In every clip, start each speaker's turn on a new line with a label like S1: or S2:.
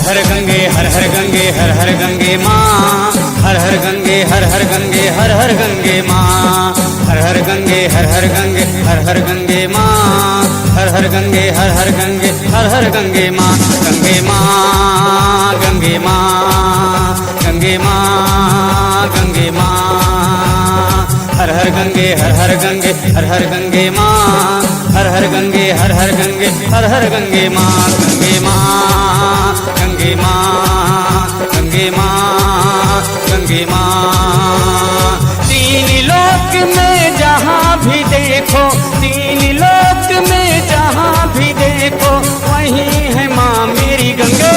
S1: हर गंगे हर हर गंगे माँ, हर गंगे हर गंगे हर गंगे माँ, हर गंगे हर गंगे हर गंगे माँ, हर गंगे हर गंगे हर गंगे माँ। गंगे माँ गंगे माँ गंगे माँ गंगे माँ, हर गंगे हर गंगे हर गंगे माँ, हर गंगे हर गंगे हर गंगे माँ। गंगे माँ गंगे माँ गंगे माँ गंगे माँ। तीन लोक में जहाँ भी देखो, तीन लोक में जहाँ भी देखो, वहीं है माँ मेरी गंगे।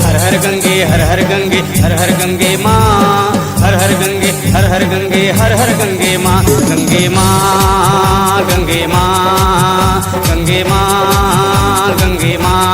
S1: हर गंगे हर गंगे हर गंगे माँ, हर गंगे हर गंगे हर गंगे माँ। गंगे माँ गंगे माँ गंगे माँ गंगे माँ।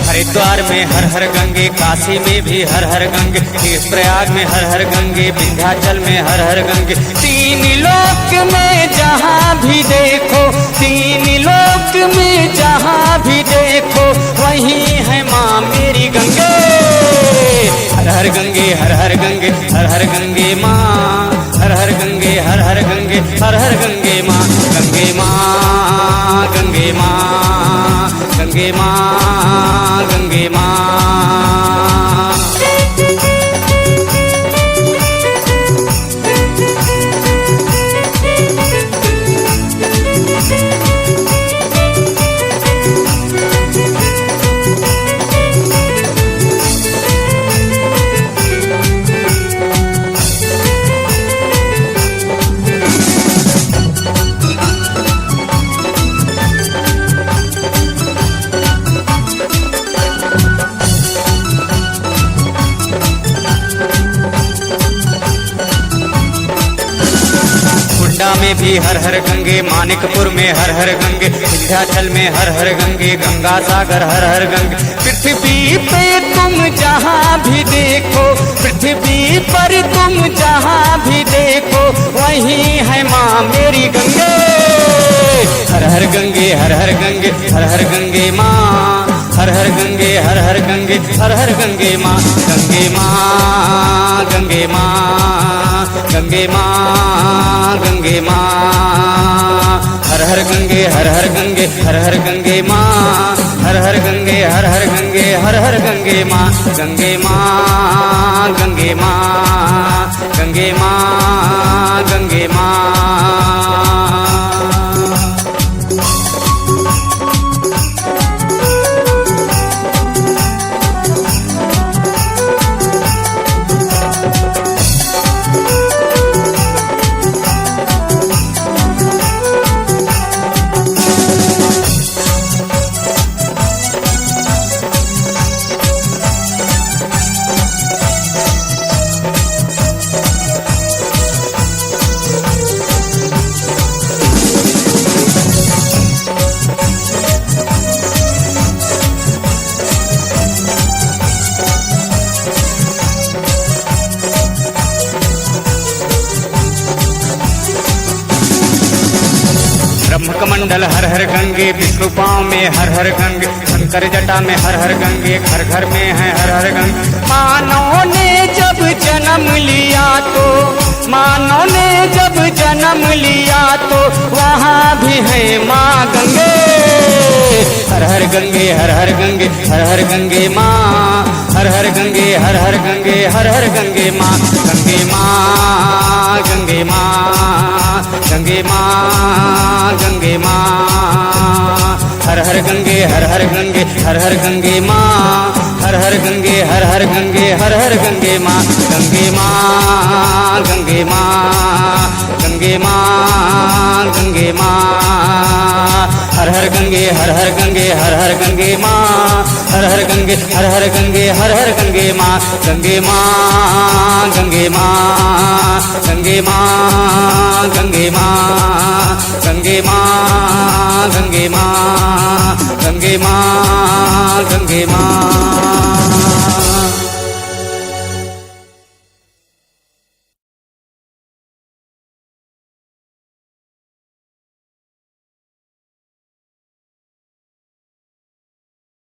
S1: हरिद्वार में हर गंगे, काशी में भी हर गंगे, तीर्थ प्रयाग में हर गंगे, विंध्याचल में हर गंगे। तीन लोक में जहाँ भी देखो, तीन लोक में जहाँ भी देखो, वहीं है माँ मेरी गंगे। हर गंगे हर गंगे हर गंगे माँ, हर गंगे हर गंगे हर गंगे माँ। गंगे माँ गंगे माँ गंगे माँ गंगे माँ। में भी हर गंगे, मानिकपुर में हर गंगे, विंध्याचल में हर गंगे, गंगा सागर हर गंगे। पृथ्वी पे तुम जहाँ भी देखो, पृथ्वी पर तुम जहाँ भी देखो, वहीं है माँ मेरी गंगे। हर गंगे हर गंगे हर गंगे माँ, हर गंगे हर गंगे हर गंगे माँ। गंगे माँ गंगे माँ गंगे माँ गंगे माँ। हर गंगे हर गंगे हर गंगे माँ, हर गंगे हर गंगे हर गंगे माँ। गंगे माँ गंगे माँ गंगे माँ गंगे माँ। ब्रह्मकमंडल हर गंगे, विष्णु पाँव में हर गंगे, शंकर जटा में हर गंगे, घर घर में है हर गंगे। मानव ने जब जन्म लिया तो, मानव ने जब जन्म लिया तो, वहाँ भी है माँ गंगे। हर गंगे हर गंगे हर गंगे माँ, हर गंगे हर गंगे हर गंगे माँ। गंगे माँ गंगे माँ गंगे माँ गंगे माँ। हर गंगे हर गंगे हर गंगे माँ, हर हर गंगे हर हर गंगे हर हर गंगे माँ गंगे माँ गंगे माँ गंगे माँ गंगे माँ हर हर गंगे हर हर गंगे हर हर गंगे माँ हर हर गंगे हर हर गंगे हर हर गंगे माँ गंगे माँ गंगे माँ गंगे माँ गंगे माँ गंगे माँ गंगे माँ गंगे माँ गंगे माँ